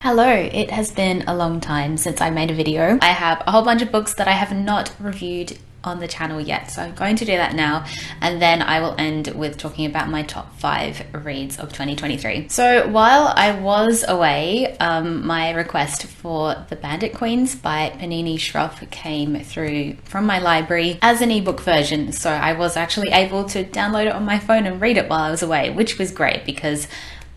Hello, it has been a long time since I made a video. I have a whole bunch of books that I have not reviewed on the channel yet, so I'm going to do that now, and then I will end with talking about my top 5 reads of 2023. So while I was away, my request for The Bandit Queens by Parini Shroff came through from my library as an ebook version, so I was actually able to download it on my phone and read it while I was away, which was great because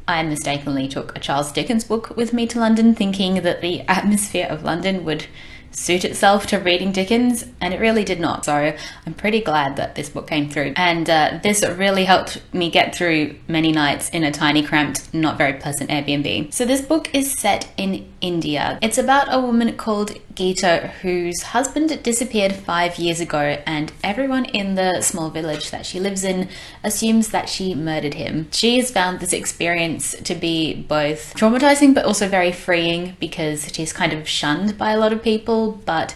I mistakenly took a Charles Dickens book with me to London, thinking that the atmosphere of London would suit itself to reading Dickens, and it really did not. So I'm pretty glad that this book came through, and this really helped me get through many nights in a tiny, cramped, not very pleasant Airbnb. So this book is set in India. It's about a woman called Geeta whose husband disappeared 5 years ago, and everyone in the small village that she lives in assumes that she murdered him. She has found this experience to be both traumatizing but also very freeing because she's kind of shunned by a lot of people, but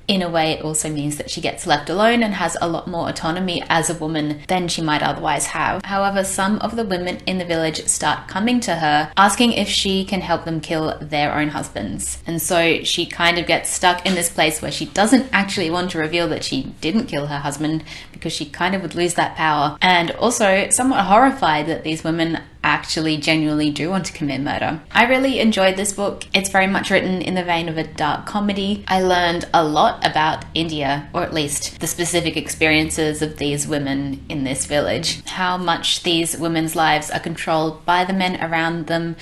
in a way it also means that she gets left alone and has a lot more autonomy as a woman than she might otherwise have. However, some of the women in the village start coming to her asking if she can help them kill their own husbands. And so she kind of gets stuck in this place where she doesn't actually want to reveal that she didn't kill her husband because she kind of would lose that power, and also somewhat horrified that these women actually genuinely do want to commit murder. I really enjoyed this book. It's very much written in the vein of a dark comedy. I learned a lot about India, or at least the specific experiences of these women in this village, how much these women's lives are controlled by the men around them,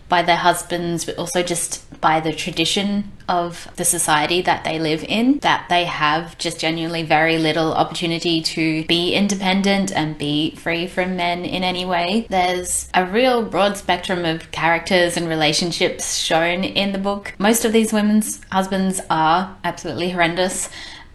by their husbands, but also just by the tradition of the society that they live in, that they have just genuinely very little opportunity to be independent and be free from men in any way. There's a real broad spectrum of characters and relationships shown in the book. Most of these women's husbands are absolutely horrendous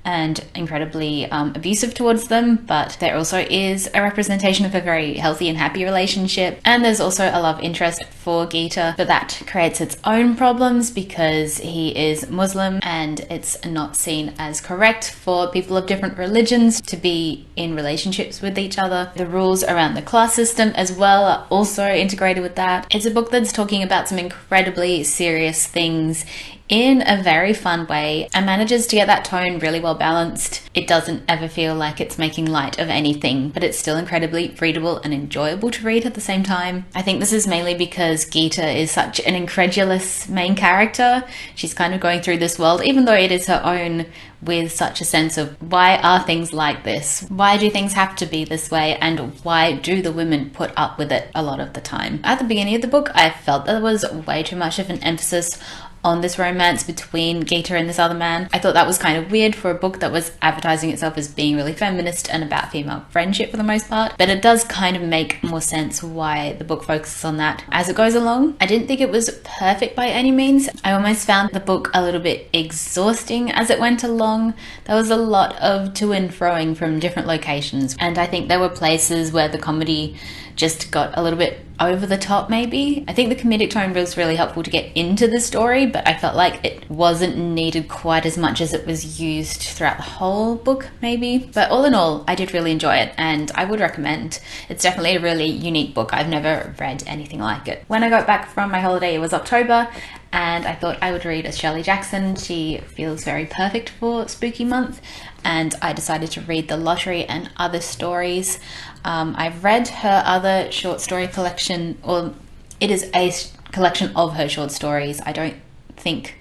and incredibly abusive towards them, but there also is a representation of a very healthy and happy relationship, and there's also a love interest for Geeta, but that creates its own problems because he is Muslim and it's not seen as correct for people of different religions to be in relationships with each other. The rules around the class system as well are also integrated with that. It's a book that's talking about some incredibly serious things in a very fun way and manages to get that tone really well balanced. It doesn't ever feel like it's making light of anything, but it's still incredibly readable and enjoyable to read at the same time. I think this is mainly because Geeta is such an incredulous main character. She's kind of going through this world, even though it is her own, with such a sense of why are things like this? Why do things have to be this way? And why do the women put up with it a lot of the time? At the beginning of the book, I felt there was way too much of an emphasis on this romance between Geeta and this other man. I thought that was kind of weird for a book that was advertising itself as being really feminist and about female friendship for the most part, but it does kind of make more sense why the book focuses on that as it goes along. I didn't think it was perfect by any means. I almost found the book a little bit exhausting as it went along. There was a lot of to and froing from different locations, and I think there were places where the comedy just got a little bit over the top maybe. I think the comedic tone was really helpful to get into the story, but I felt like it wasn't needed quite as much as it was used throughout the whole book maybe. But all in all, I did really enjoy it and I would recommend. It's definitely a really unique book. I've never read anything like it. When I got back from my holiday, it was October, and I thought I would read a Shirley Jackson. She feels very perfect for spooky month, and I decided to read The Lottery and Other Stories. I've read her other short story collection, or it is a collection of her short stories. I don't think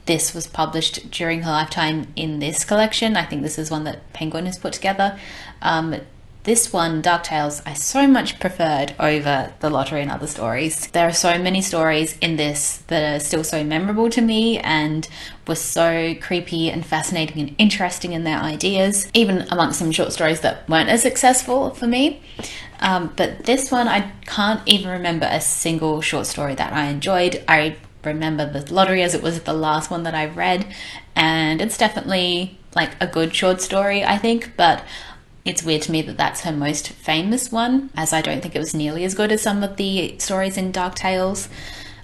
this was published during her lifetime in this collection. I think this is one that Penguin has put together. This one, Dark Tales, I so much preferred over The Lottery and Other Stories. There are so many stories in this that are still so memorable to me and were so creepy and fascinating and interesting in their ideas, even amongst some short stories that weren't as successful for me. But this one, I can't even remember a single short story that I enjoyed. I remember The Lottery as it was the last one that I read, and it's definitely like a good short story, I think, but it's weird to me that that's her most famous one, as I don't think it was nearly as good as some of the stories in Dark Tales.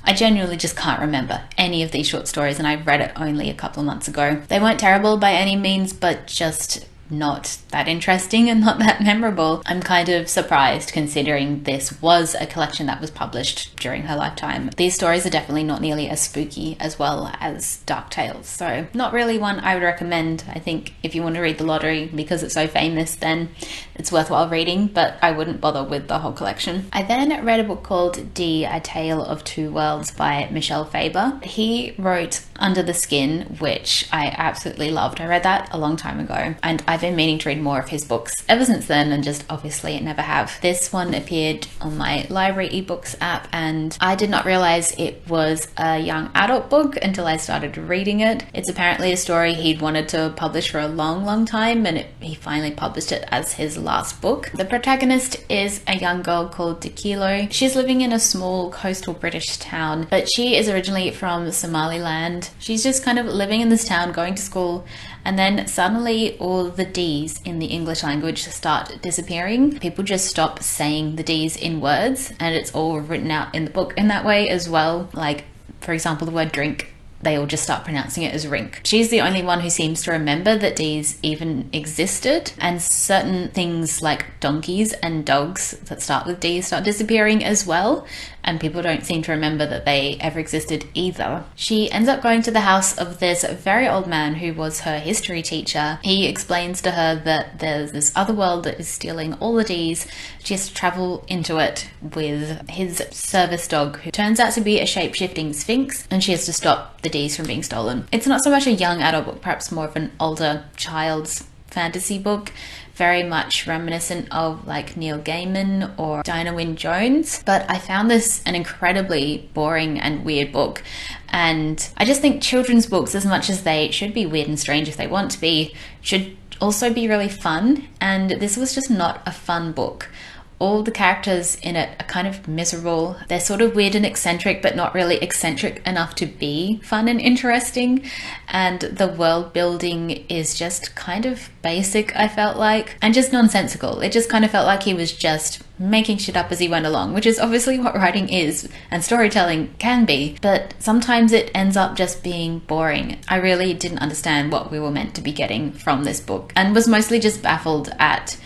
I genuinely just can't remember any of these short stories, and I read it only a couple of months ago. They weren't terrible by any means, but just not that interesting and not that memorable. I'm kind of surprised considering this was a collection that was published during her lifetime. These stories are definitely not nearly as spooky as well as Dark Tales, so not really one I would recommend. I think if you want to read The Lottery because it's so famous, then it's worthwhile reading, but I wouldn't bother with the whole collection. I then read a book called D, A Tale of Two Worlds by Michel Faber. He wrote Under the Skin, which I absolutely loved. I read that a long time ago, and I've been meaning to read more of his books ever since then, and just obviously never have. This one appeared on my library ebooks app, and I did not realize it was a young adult book until I started reading it. It's apparently a story he'd wanted to publish for a long time, and he finally published it as his last book. The protagonist is a young girl called Tequilo. She's living in a small coastal British town, but she is originally from Somaliland. She's just kind of living in this town, going to school, and then suddenly all the D's in the English language start disappearing. People just stop saying the D's in words, and it's all written out in the book in that way as well. Like, for example, the word drink, they all just start pronouncing it as rink. She's the only one who seems to remember that D's even existed, and certain things like donkeys and dogs that start with D start disappearing as well, and people don't seem to remember that they ever existed either. She ends up going to the house of this very old man who was her history teacher. He explains to her that there's this other world that is stealing all the D's. She has to travel into it with his service dog, who turns out to be a shape-shifting sphinx, and she has to stop the D's from being stolen. It's not so much a young adult book, perhaps more of an older child's fantasy book, very much reminiscent of like Neil Gaiman or Dinah Wynne Jones, but I found this an incredibly boring and weird book. And I just think children's books, as much as they should be weird and strange if they want to be, should also be really fun, and this was just not a fun book. All the characters in it are kind of miserable. They're sort of weird and eccentric, but not really eccentric enough to be fun and interesting. And the world building is just kind of basic, I felt like, and just nonsensical. It just kind of felt like he was just making shit up as he went along, which is obviously what writing is and storytelling can be, but sometimes it ends up just being boring. I really didn't understand what we were meant to be getting from this book, and was mostly just baffled at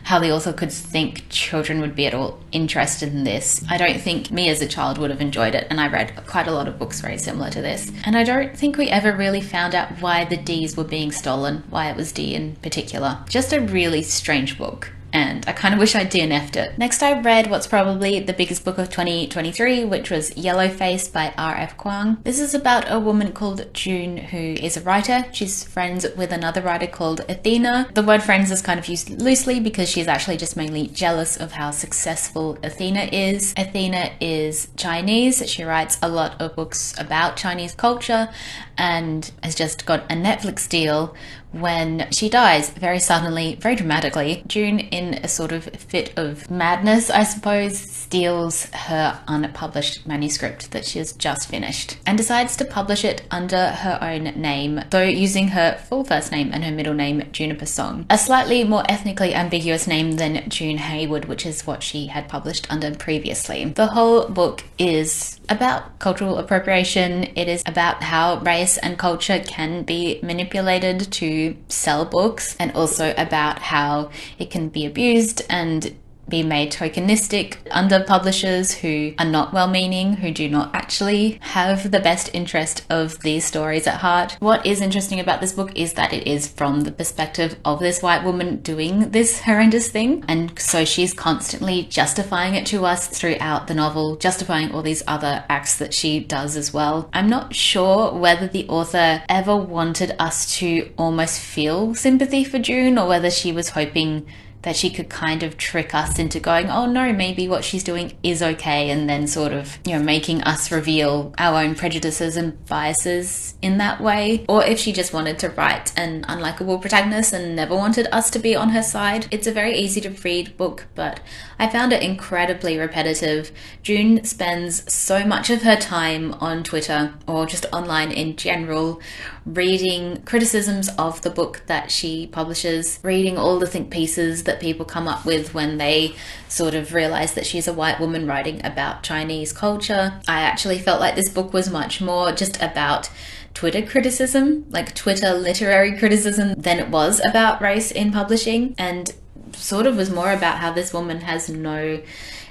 how the author could think children would be at all interested in this. I don't think me as a child would have enjoyed it, and I read quite a lot of books very similar to this. And I don't think we ever really found out why the D's were being stolen, why it was D in particular. Just a really strange book, and I kind of wish I'd DNF'd it. Next I read what's probably the biggest book of 2023, which was Yellowface by R.F. Kuang. This is about a woman called June who is a writer. She's friends with another writer called Athena. The word friends is kind of used loosely because she's actually just mainly jealous of how successful Athena is. Athena is Chinese. She writes a lot of books about Chinese culture and has just got a Netflix deal when she dies very suddenly, very dramatically. June, in a sort of fit of madness, I suppose, steals her unpublished manuscript that she has just finished and decides to publish it under her own name, though using her full first name and her middle name, Juniper Song, a slightly more ethnically ambiguous name than June Haywood, which is what she had published under previously. The whole book is about cultural appropriation. It is about how race and culture can be manipulated to sell books, and also about how it can be abused and be made tokenistic under publishers who are not well-meaning, who do not actually have the best interest of these stories at heart. What is interesting about this book is that it is from the perspective of this white woman doing this horrendous thing, and so she's constantly justifying it to us throughout the novel, justifying all these other acts that she does as well. I'm not sure whether the author ever wanted us to almost feel sympathy for June, or whether she was hoping that she could kind of trick us into going, oh no, maybe what she's doing is okay, and then sort of, you know, making us reveal our own prejudices and biases in that way. Or if she just wanted to write an unlikable protagonist and never wanted us to be on her side. It's a very easy to read book, but I found it incredibly repetitive. June spends so much of her time on Twitter, or just online in general, reading criticisms of the book that she publishes, reading all the think pieces that people come up with when they sort of realize that she's a white woman writing about Chinese culture. I actually felt like this book was much more just about Twitter criticism, like Twitter literary criticism, than it was about race in publishing, and sort of was more about how this woman has no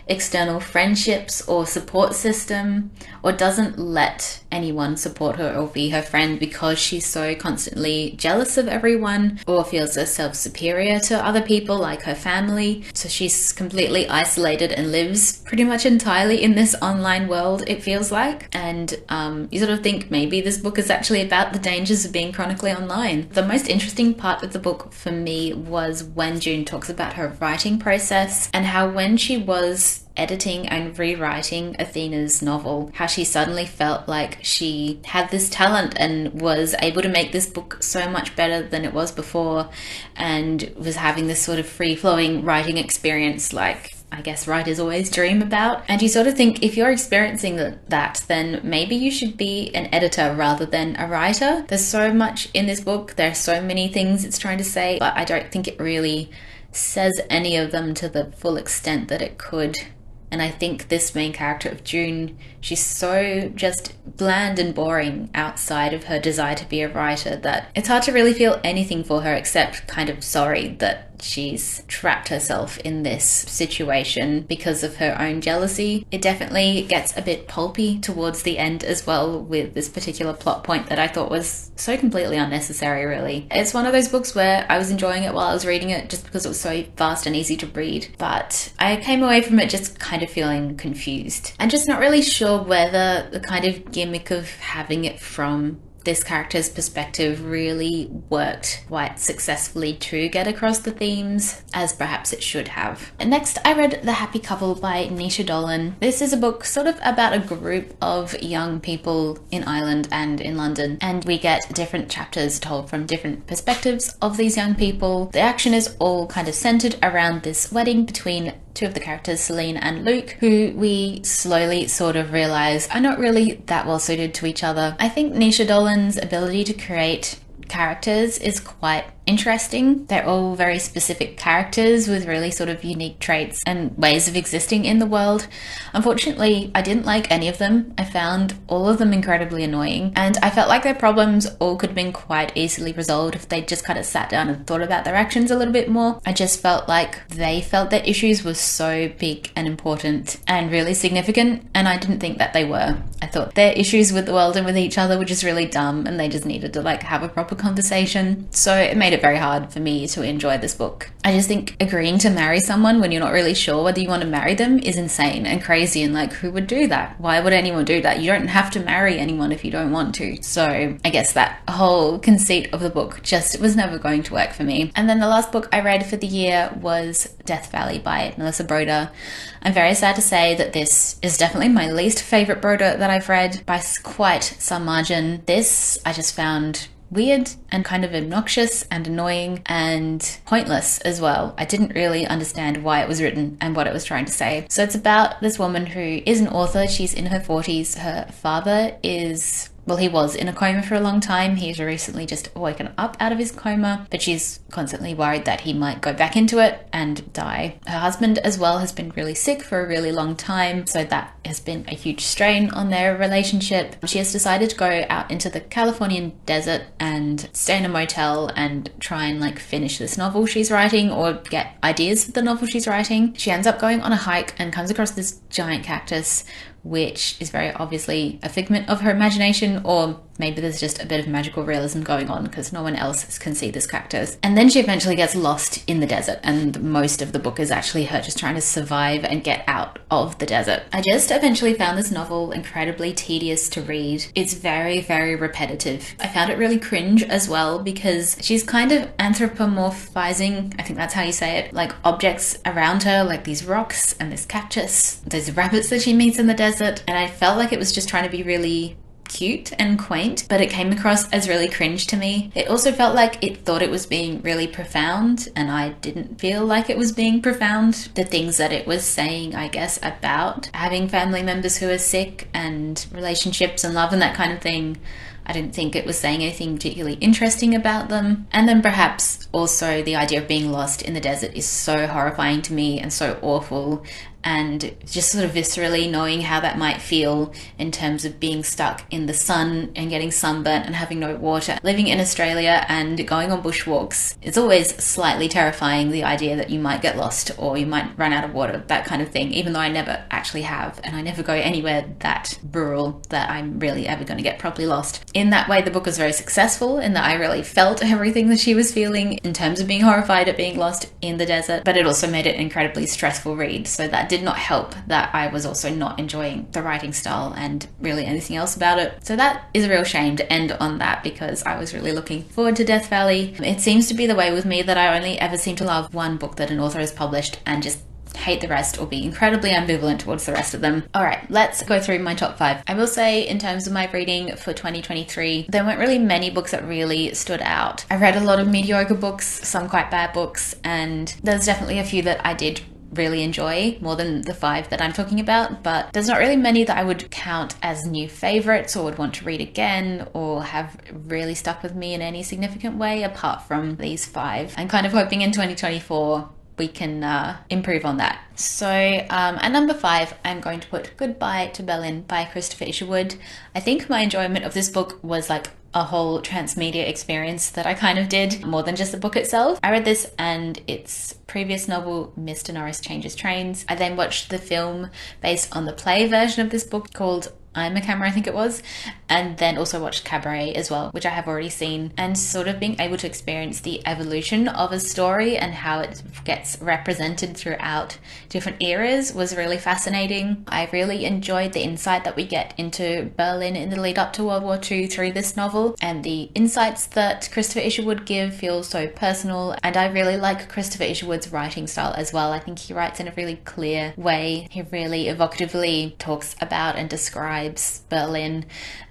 external friendships or support system, or doesn't let anyone support her or be her friend because she's so constantly jealous of everyone or feels herself superior to other people like her family. So she's completely isolated and lives pretty much entirely in this online world, it feels like. And you sort of think maybe this book is actually about the dangers of being chronically online. The most interesting part of the book for me was when June talks about her writing process and how when she was editing and rewriting Athena's novel, how she suddenly felt like she had this talent and was able to make this book so much better than it was before, and was having this sort of free-flowing writing experience like I guess writers always dream about. And you sort of think if you're experiencing that, then maybe you should be an editor rather than a writer. There's so much in this book, there are so many things it's trying to say, but I don't think it really says any of them to the full extent that it could. And I think this main character of June, she's so just bland and boring outside of her desire to be a writer that it's hard to really feel anything for her except kind of sorry that she's trapped herself in this situation because of her own jealousy. It definitely gets a bit pulpy towards the end as well, with this particular plot point that I thought was so completely unnecessary, really. It's one of those books where I was enjoying it while I was reading it just because it was so fast and easy to read, but I came away from it just kind of feeling confused and just not really sure whether the kind of gimmick of having it from this character's perspective really worked quite successfully to get across the themes as perhaps it should have. And next I read The Happy Couple by Nisha Dolan. This is a book sort of about a group of young people in Ireland and in London, and we get different chapters told from different perspectives of these young people. The action is all kind of centered around this wedding between two of the characters, Celine and Luke, who we slowly sort of realize are not really that well suited to each other. I think Nisha Dolan's ability to create characters is quite interesting. They're all very specific characters with really sort of unique traits and ways of existing in the world. Unfortunately, I didn't like any of them. I found all of them incredibly annoying, and I felt like their problems all could have been quite easily resolved if they just kind of sat down and thought about their actions a little bit more. I just felt like they felt their issues were so big and important and really significant, and I didn't think that they were. I thought their issues with the world and with each other were just really dumb, and they just needed to like have a proper conversation. So it made it very hard for me to enjoy this book. I just think agreeing to marry someone when you're not really sure whether you want to marry them is insane and crazy, and like, who would do that? Why would anyone do that? You don't have to marry anyone if you don't want to. So I guess that whole conceit of the book just was never going to work for me. And then the last book I read for the year was Death Valley by Melissa Broder. I'm very sad to say that this is definitely my least favorite Broder that I've read by quite some margin. This I just found weird and kind of obnoxious and annoying and pointless as well. I didn't really understand why it was written and what it was trying to say. So it's about this woman who is an author. She's in her 40s. Her father is... well, he was in a coma for a long time. He's recently just woken up out of his coma, but she's constantly worried that he might go back into it and die. Her husband as well has been really sick for a really long time, so that has been a huge strain on their relationship. She has decided to go out into the Californian desert and stay in a motel and try and like finish this novel she's writing or get ideas for the novel she's writing. She ends up going on a hike and comes across this giant cactus, which is very obviously a figment of her imagination, or maybe there's just a bit of magical realism going on because no one else can see this cactus. And then she eventually gets lost in the desert, and most of the book is actually her just trying to survive and get out of the desert. I just eventually found this novel incredibly tedious to read. It's very, very repetitive. I found it really cringe as well because she's kind of anthropomorphizing, I think that's how you say it, like objects around her, like these rocks and this cactus, those rabbits that she meets in the desert. And I felt like it was just trying to be really cute and quaint, but it came across as really cringe to me. It also felt like it thought it was being really profound, and I didn't feel like it was being profound. The things that it was saying, I guess, about having family members who are sick and relationships and love and that kind of thing, I didn't think it was saying anything particularly interesting about them. And then perhaps also the idea of being lost in the desert is so horrifying to me and so awful, and just sort of viscerally knowing how that might feel in terms of being stuck in the sun and getting sunburnt and having no water. Living in Australia and going on bushwalks, it's always slightly terrifying, the idea that you might get lost or you might run out of water, that kind of thing, even though I never actually have, and I never go anywhere that rural that I'm really ever going to get properly lost. In that way, the book was very successful in that I really felt everything that she was feeling in terms of being horrified at being lost in the desert, but it also made it an incredibly stressful read, so that did not help that I was also not enjoying the writing style and really anything else about it. So that is a real shame to end on that, because I was really looking forward to Death Valley. It seems to be the way with me that I only ever seem to love one book that an author has published and just hate the rest or be incredibly ambivalent towards the rest of them. Alright, let's go through my top 5. I will say, in terms of my reading for 2023, there weren't really many books that really stood out. I read a lot of mediocre books, some quite bad books, and there's definitely a few that I did really enjoy more than the 5 that I'm talking about, but there's not really many that I would count as new favorites or would want to read again or have really stuck with me in any significant way apart from these 5. I'm kind of hoping in 2024 we can improve on that. So at number 5, I'm going to put Goodbye to Berlin by Christopher Isherwood. I think my enjoyment of this book was like a whole transmedia experience that I kind of did, more than just the book itself. I read this and its previous novel, Mr. Norris Changes Trains. I then watched the film based on the play version of this book called I'm a Camera, I think it was, and then also watched Cabaret as well, which I have already seen, and sort of being able to experience the evolution of a story and how it gets represented throughout different eras was really fascinating. I really enjoyed the insight that we get into Berlin in the lead up to World War II through this novel, and the insights that Christopher Isherwood give feel so personal, and I really like Christopher Isherwood's writing style as well. I think he writes in a really clear way. He really evocatively talks about and describes Berlin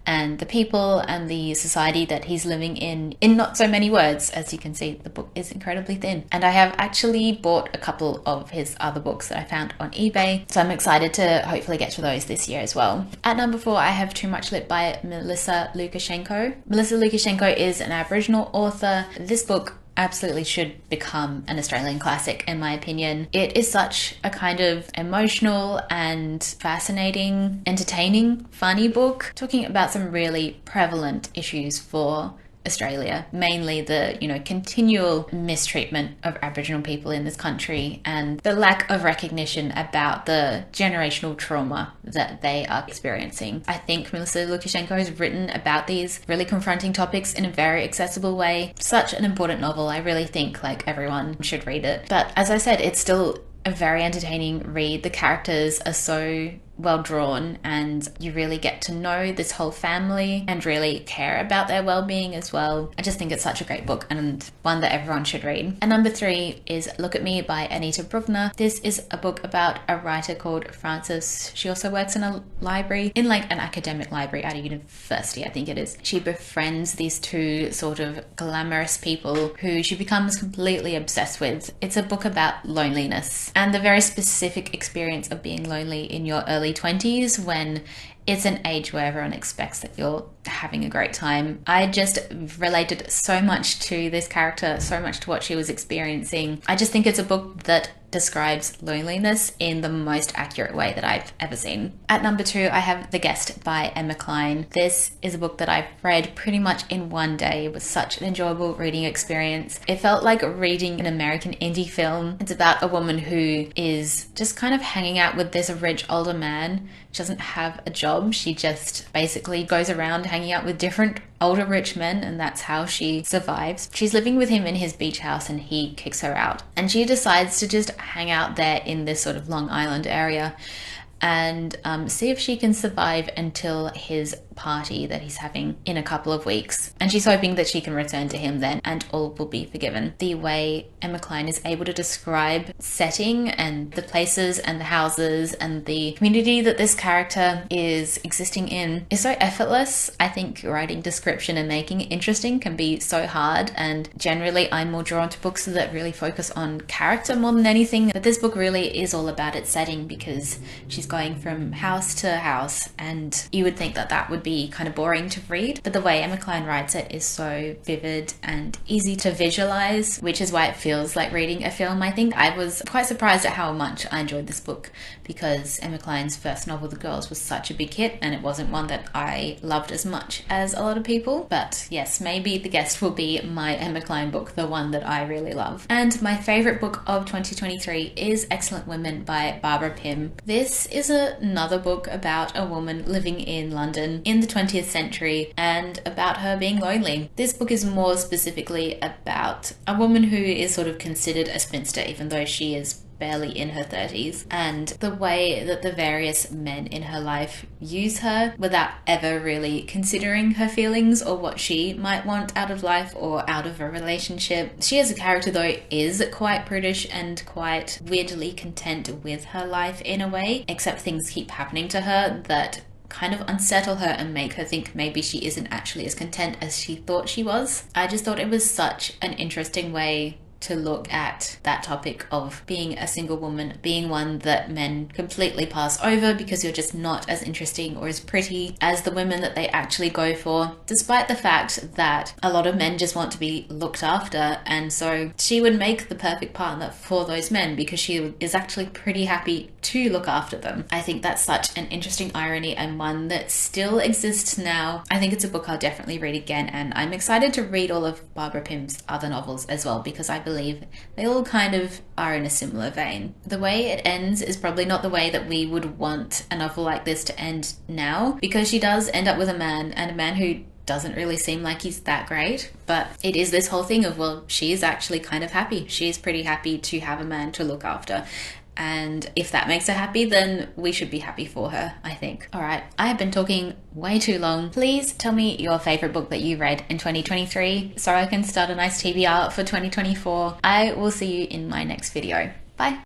and the people and the society that he's living in not so many words. As you can see, the book is incredibly thin. And I have actually bought a couple of his other books that I found on eBay, so I'm excited to hopefully get to those this year as well. At number 4, I have Too Much Lit by Melissa Lucashenko. Melissa Lucashenko is an Aboriginal author. This book absolutely should become an Australian classic, in my opinion. It is such a kind of emotional and fascinating, entertaining, funny book, talking about some really prevalent issues for Australia, mainly the, continual mistreatment of Aboriginal people in this country and the lack of recognition about the generational trauma that they are experiencing. I think Melissa Lucashenko has written about these really confronting topics in a very accessible way. Such an important novel. I really think everyone should read it. But as I said, it's still a very entertaining read. The characters are so well drawn and you really get to know this whole family and really care about their well-being as well. I just think it's such a great book and one that everyone should read. And number 3 is Look at Me by Anita Brookner. This is a book about a writer called Frances. She also works in a library, in an academic library at a university, I think it is. She befriends these 2 sort of glamorous people who she becomes completely obsessed with. It's a book about loneliness and the very specific experience of being lonely in your early 20s, when it's an age where everyone expects that you're having a great time. I just related so much to this character, so much to what she was experiencing. I just think it's a book that describes loneliness in the most accurate way that I've ever seen. At number 2, I have The Guest by Emma Cline. This is a book that I've read pretty much in one day. It was such an enjoyable reading experience. It felt like reading an American indie film. It's about a woman who is just kind of hanging out with this rich older man. She doesn't have a job. She just basically goes around hanging out with different older rich men, and that's how she survives. She's living with him in his beach house and he kicks her out. And she decides to just hang out there in this sort of Long Island area and see if she can survive until his party that he's having in a couple of weeks, and she's hoping that she can return to him then and all will be forgiven. The way Emma Cline is able to describe setting and the places and the houses and the community that this character is existing in is so effortless. I think writing description and making it interesting can be so hard, and generally I'm more drawn to books that really focus on character more than anything, but this book really is all about its setting because she's going from house to house, and you would think that that would be kind of boring to read, but the way Emma Cline writes it is so vivid and easy to visualize, which is why it feels like reading a film. I think I was quite surprised at how much I enjoyed this book because Emma Cline's first novel, The Girls, was such a big hit, and it wasn't one that I loved as much as a lot of people. But yes, maybe The Guest will be my Emma Cline book, the one that I really love. And my favorite book of 2023 is Excellent Women by Barbara Pym. This is another book about a woman living in London in the 20th century and about her being lonely. This book is more specifically about a woman who is sort of considered a spinster even though she is barely in her 30s, and the way that the various men in her life use her without ever really considering her feelings or what she might want out of life or out of a relationship. She as a character though is quite prudish and quite weirdly content with her life in a way, except things keep happening to her that kind of unsettle her and make her think maybe she isn't actually as content as she thought she was. I just thought it was such an interesting way to look at that topic of being a single woman, being one that men completely pass over because you're just not as interesting or as pretty as the women that they actually go for, despite the fact that a lot of men just want to be looked after, and so she would make the perfect partner for those men because she is actually pretty happy to look after them. I think that's such an interesting irony and one that still exists now. I think it's a book I'll definitely read again, and I'm excited to read all of Barbara Pym's other novels as well because I believe they all kind of are in a similar vein. The way it ends is probably not the way that we would want a novel like this to end now, because she does end up with a man, and a man who doesn't really seem like he's that great, but it is this whole thing of, well, she is actually kind of happy. She is pretty happy to have a man to look after. And if that makes her happy, then we should be happy for her, I think. All right, I have been talking way too long. Please tell me your favorite book that you read in 2023 so I can start a nice TBR for 2024. I will see you in my next video. Bye.